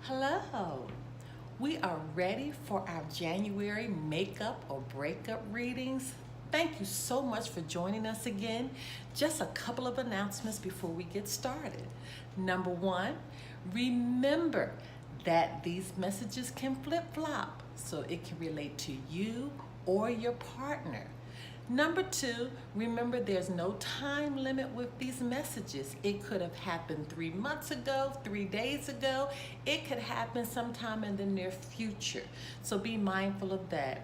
Hello. We are ready for our January makeup or breakup readings. Thank you so much for joining us again. Just a couple of announcements before we get started. Number one, remember that these messages can flip-flop, so it can relate to you or your partner. Number two, remember there's no time limit with these messages. It could have happened 3 months ago, 3 days ago. It could happen sometime in the near future. So be mindful of that.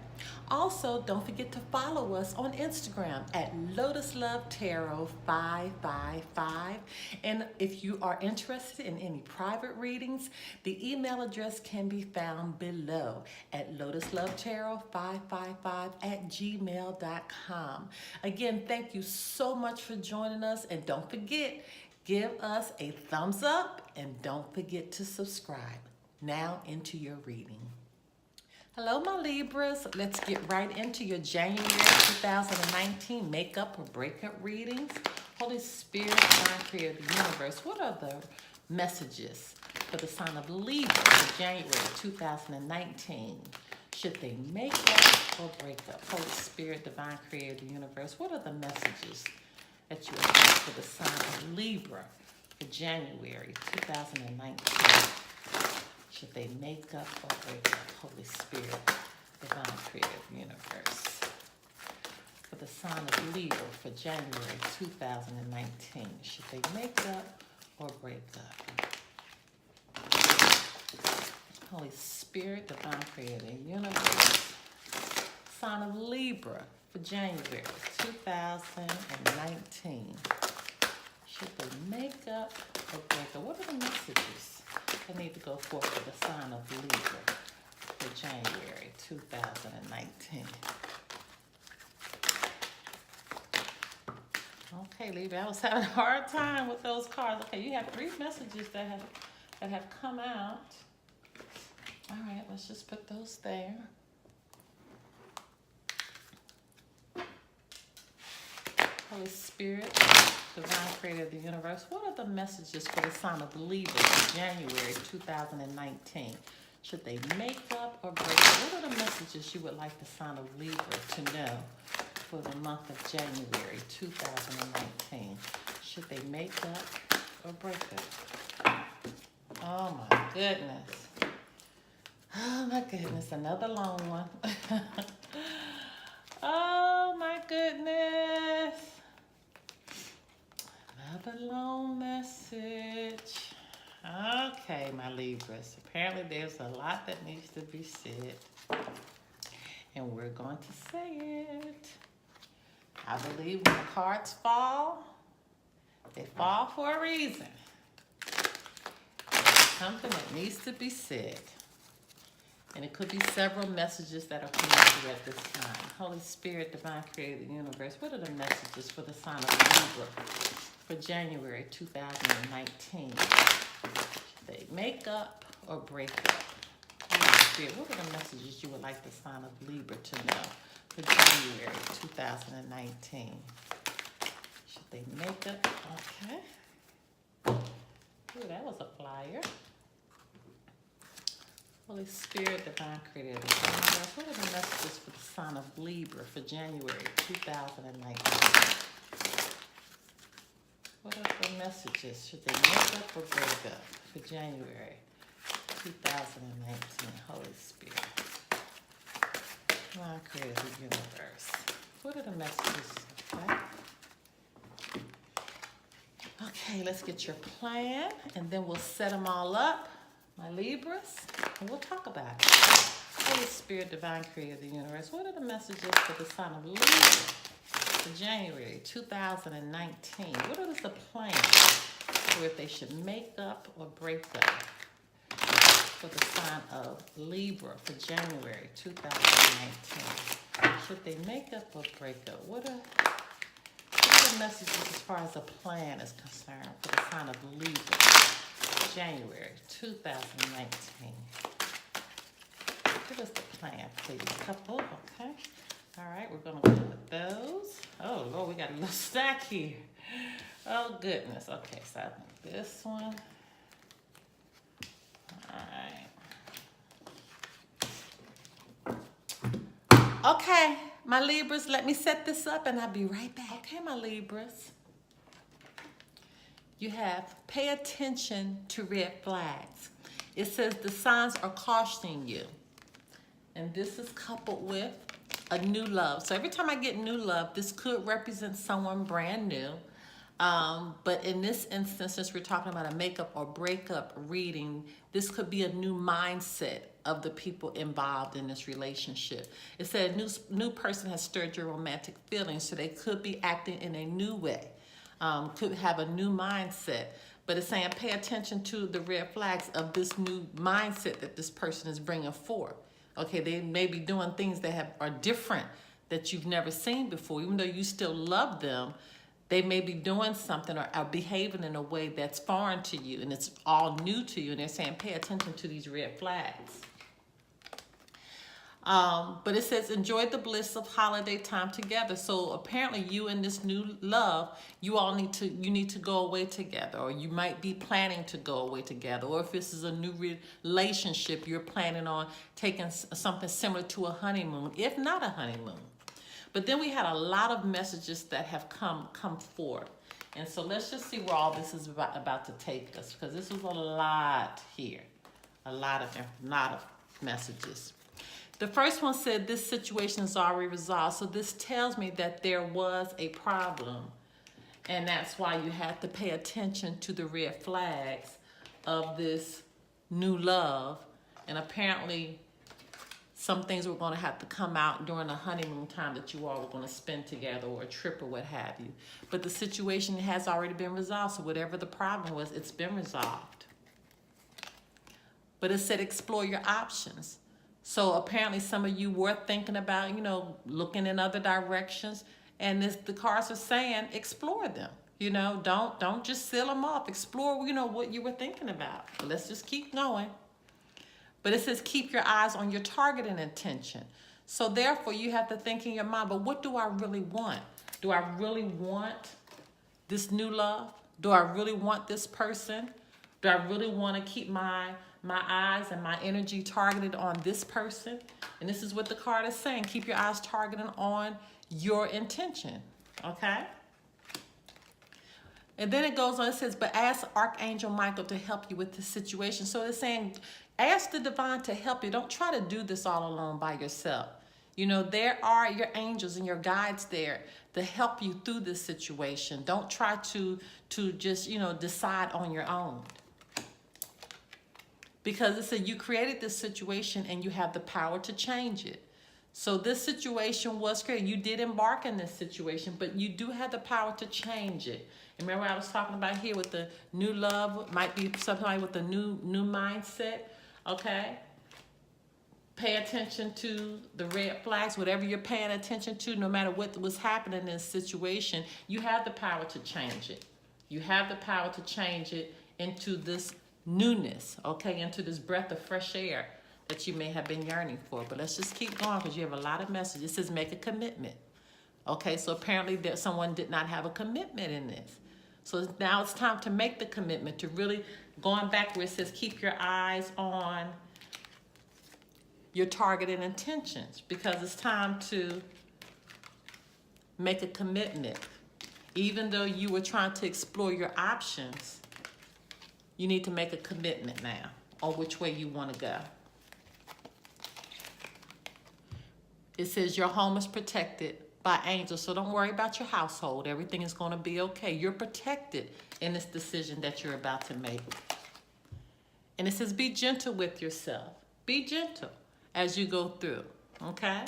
Also, don't forget to follow us on Instagram at LotusLoveTarot555. And if you are interested in any private readings, the email address can be found below at LotusLoveTarot555@gmail.com. Again, thank you so much for joining us, and don't forget, give us a thumbs up and don't forget to subscribe. Now into your reading. Hello, my Libras. Let's get right into your January 2019 makeup or breakup readings. Holy Spirit, Divine Creator of the Universe, what are the messages for the sign of Libra for January 2019? Should they make up or break up? Holy Spirit, Divine Creator of the Universe, what are the messages that you have for the sign of Libra for January 2019? Should they make up or break up? Holy Spirit, Divine Creator of the Universe, for the sign of Libra for January 2019. Should they make up or break up? Holy Spirit, Divine Creator of the Universe, sign of Libra for January 2019. Should they make up or break up? What are the messages I need to go forth for the sign of Libra for January 2019? Okay, Libra, I was having a hard time with those cards. Okay, you have 3 messages that have come out. All right, let's just put those there. Holy Spirit, Divine Creator of the Universe, what are the messages for the sign of Libra for January 2019? Should they make up or break up? What are the messages you would like the sign of Libra to know for the month of January 2019? Should they make up or break up? Oh my goodness. Oh my goodness, another long one. Oh my goodness. Another long message. Okay, my Libras. Apparently there's a lot that needs to be said, and we're going to say it. I believe when the cards fall, they fall for a reason. There's something that needs to be said. And it could be several messages that are coming through at this time. Holy Spirit, Divine Creator of the Universe, what are the messages for the sign of Libra for January 2019? Should they make up or break up? Holy Spirit, what are the messages you would like the sign of Libra to know for January 2019? Should they make up? Okay. Ooh, that was a flyer. Holy Spirit, Divine Creator of the Universe, what are the messages for the sign of Libra for January 2019? What are the messages? Should they make up or break up for January 2019? Holy Spirit, Divine Creator of the Universe, what are the messages? Okay, let's get your plan, and then we'll set them all up, my Libras, and we'll talk about it. Holy Spirit, Divine Creator of the Universe, what are the messages for the sign of Libra for January 2019? What is the plan for if they should make up or break up for the sign of Libra for January 2019? Should they make up or break up? What are the messages as far as a plan is concerned for the sign of Libra January 2019? Give us the plan, please. Couple, okay. All right, we're going to go with those. Oh, Lord, we got a little stack here. Oh, goodness. Okay, so I think this one. All right. Okay, my Libras, let me set this up and I'll be right back. Okay, my Libras. You have pay attention to red flags. It says the signs are cautioning you. And this is coupled with a new love. So every time I get new love, this could represent someone brand new. But in this instance, since we're talking about a makeup or breakup reading, this could be a new mindset of the people involved in this relationship. It said a new person has stirred your romantic feelings, so they could be acting in a new way, could have a new mindset. But it's saying pay attention to the red flags of this new mindset that this person is bringing forth. Okay, they may be doing things that are different that you've never seen before. Even though you still love them, they may be doing something or are behaving in a way that's foreign to you and it's all new to you. And they're saying pay attention to these red flags. But it says enjoy the bliss of holiday time together. So apparently you and this new love, you need to go away together, or you might be planning to go away together. Or if this is a new relationship, you're planning on taking something similar to a honeymoon, if not a honeymoon. But then we had a lot of messages that have come forth. And so let's just see where all this is about to take us, because this was a lot here, a lot of messages. The first one said this situation is already resolved. So this tells me that there was a problem. And that's why you have to pay attention to the red flags of this new love. And apparently some things were going to have to come out during the honeymoon time that you all were going to spend together, or a trip or what have you. But the situation has already been resolved. So whatever the problem was, it's been resolved. But it said explore your options. So apparently some of you were thinking about, looking in other directions. And the cards are saying explore them. Don't just seal them off. Explore, what you were thinking about. But let's just keep going. But it says keep your eyes on your target and intention. So therefore you have to think in your mind, but what do I really want? Do I really want this new love? Do I really want this person? Do I really want to keep my eyes and my energy targeted on this person? And this is what the card is saying. Keep your eyes targeted on your intention. Okay? And then it goes on, it says, but ask Archangel Michael to help you with this situation. So it's saying, ask the divine to help you. Don't try to do this all alone by yourself. There are your angels and your guides there to help you through this situation. Don't try to just, decide on your own. Because it said you created this situation and you have the power to change it. So this situation was created. You did embark in this situation, but you do have the power to change it. And remember I was talking about here with the new love, might be something with the new mindset, okay? Pay attention to the red flags, whatever you're paying attention to, no matter what was happening in this situation, you have the power to change it. You have the power to change it into this newness, okay, into this breath of fresh air that you may have been yearning for. But let's just keep going because you have a lot of messages. It says make a commitment. Okay, so apparently someone did not have a commitment in this. So now it's time to make the commitment, to really, going back where it says keep your eyes on your target and intentions, because it's time to make a commitment. Even though you were trying to explore your options, you need to make a commitment now on which way you want to go. It says your home is protected by angels, so don't worry about your household. Everything is going to be okay. You're protected in this decision that you're about to make. And it says be gentle with yourself. Be gentle as you go through, okay?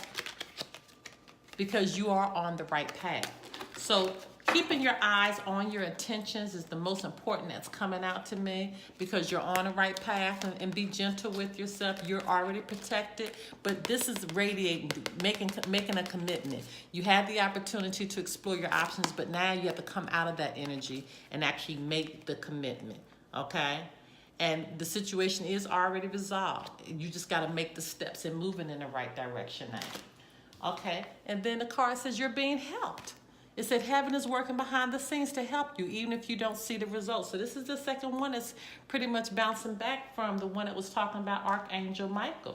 Because you are on the right path. So keeping your eyes on your intentions is the most important that's coming out to me, because you're on the right path, and be gentle with yourself. You're already protected, but this is radiating, making a commitment. You had the opportunity to explore your options, but now you have to come out of that energy and actually make the commitment, okay? And the situation is already resolved. You just got to make the steps and moving in the right direction now, okay? And then the card says you're being helped. It said heaven is working behind the scenes to help you, even if you don't see the results. So this is the second one that's pretty much bouncing back from the one that was talking about Archangel Michael.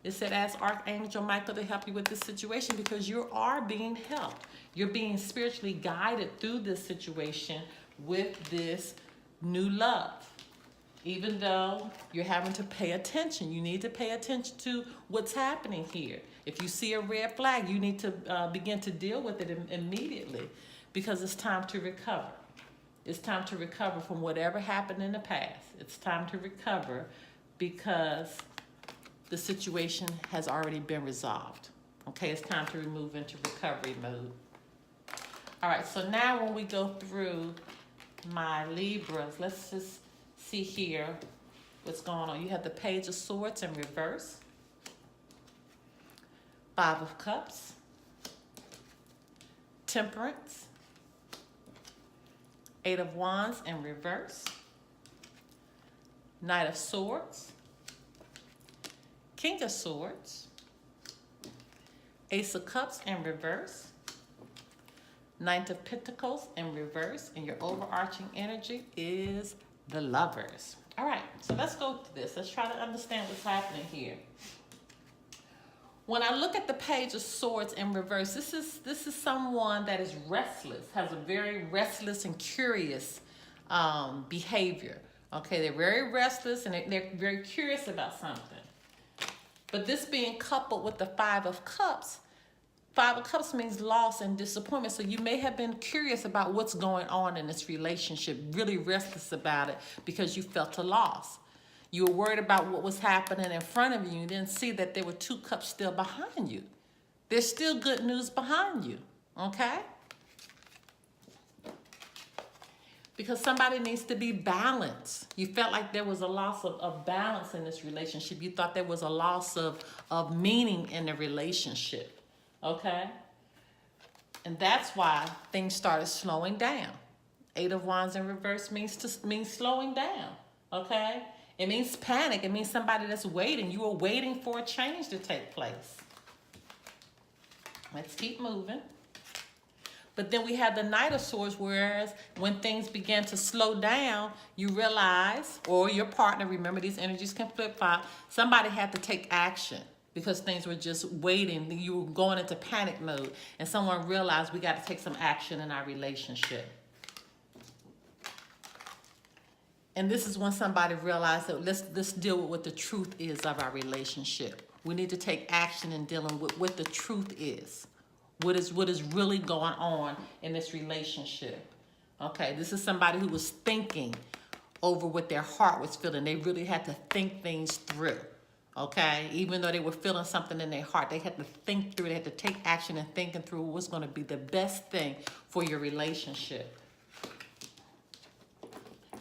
It said, ask Archangel Michael to help you with this situation because you are being helped. You're being spiritually guided through this situation with this new love. Even though you're having to pay attention, you need to pay attention to what's happening here. If you see a red flag, you need to begin to deal with it immediately because it's time to recover. It's time to recover from whatever happened in the past. It's time to recover because the situation has already been resolved. Okay, it's time to move into recovery mode. All right, so now when we go through my Libras, let's just see here what's going on. You have the Page of Swords in reverse, Five of Cups, Temperance, Eight of Wands in reverse, Knight of Swords, King of Swords, Ace of Cups in reverse, Knight of Pentacles in reverse, and your overarching energy is the Lovers. All right, so let's go through this. Let's try to understand what's happening here. When I look at the Page of Swords in reverse, this is someone that is restless, has a very restless and curious behavior. Okay, they're very restless and they're very curious about something. But this being coupled with the Five of Cups means loss and disappointment. So you may have been curious about what's going on in this relationship, really restless about it because you felt a loss. You were worried about what was happening in front of you. You didn't see that there were two cups still behind you. There's still good news behind you, okay? Because somebody needs to be balanced. You felt like there was a loss of balance in this relationship. You thought there was a loss of meaning in the relationship, okay? And that's why things started slowing down. Eight of Wands in reverse means slowing down, okay? It means panic. It means somebody that's waiting. You are waiting for a change to take place. Let's keep moving. But then we have the Knight of Swords, whereas when things began to slow down, you realize, or your partner, remember these energies can flip-flop, somebody had to take action because things were just waiting. You were going into panic mode, and someone realized we got to take some action in our relationship. And this is when somebody realized that let's deal with what the truth is of our relationship. We need to take action in dealing with what the truth is. What is really going on in this relationship. Okay, this is somebody who was thinking over what their heart was feeling. They really had to think things through. Okay, even though they were feeling something in their heart, they had to think through. They had to take action and thinking through what's going to be the best thing for your relationship.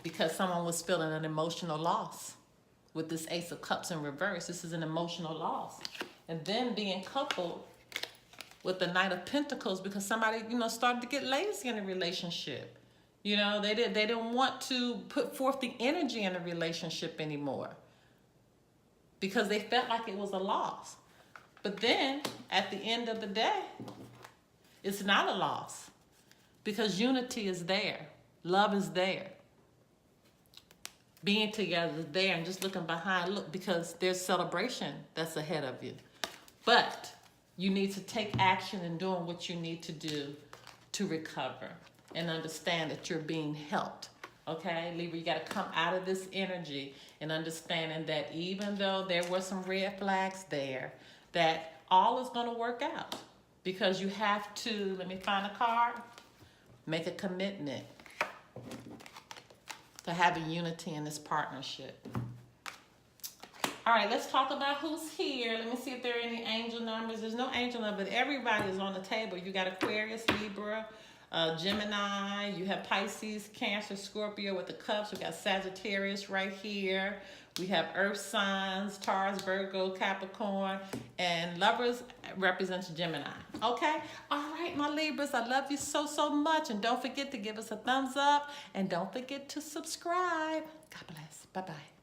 Because someone was feeling an emotional loss with this Ace of Cups in reverse. This is an emotional loss. And then being coupled with the Knight of Pentacles because somebody, started to get lazy in a relationship. They didn't want to put forth the energy in a relationship anymore because they felt like it was a loss. But then at the end of the day, it's not a loss because unity is there. Love is there. Being together is there, and just looking behind, look, because there's celebration that's ahead of you. But you need to take action in doing what you need to do to recover and understand that you're being helped. Okay, Libra, you got to come out of this energy and understanding that even though there were some red flags there, that all is going to work out because you have to, let me find a card, make a commitment to having unity in this partnership. All right, let's talk about who's here. Let me see if there are any angel numbers. There's no angel number, but everybody is on the table. You got Aquarius, Libra, Gemini. You have Pisces, Cancer, Scorpio with the cups. We got Sagittarius right here. We have Earth signs, Taurus, Virgo, Capricorn, and Lovers represents Gemini. Okay? All right, my Libras, I love you so, so much. And don't forget to give us a thumbs up. And don't forget to subscribe. God bless. Bye-bye.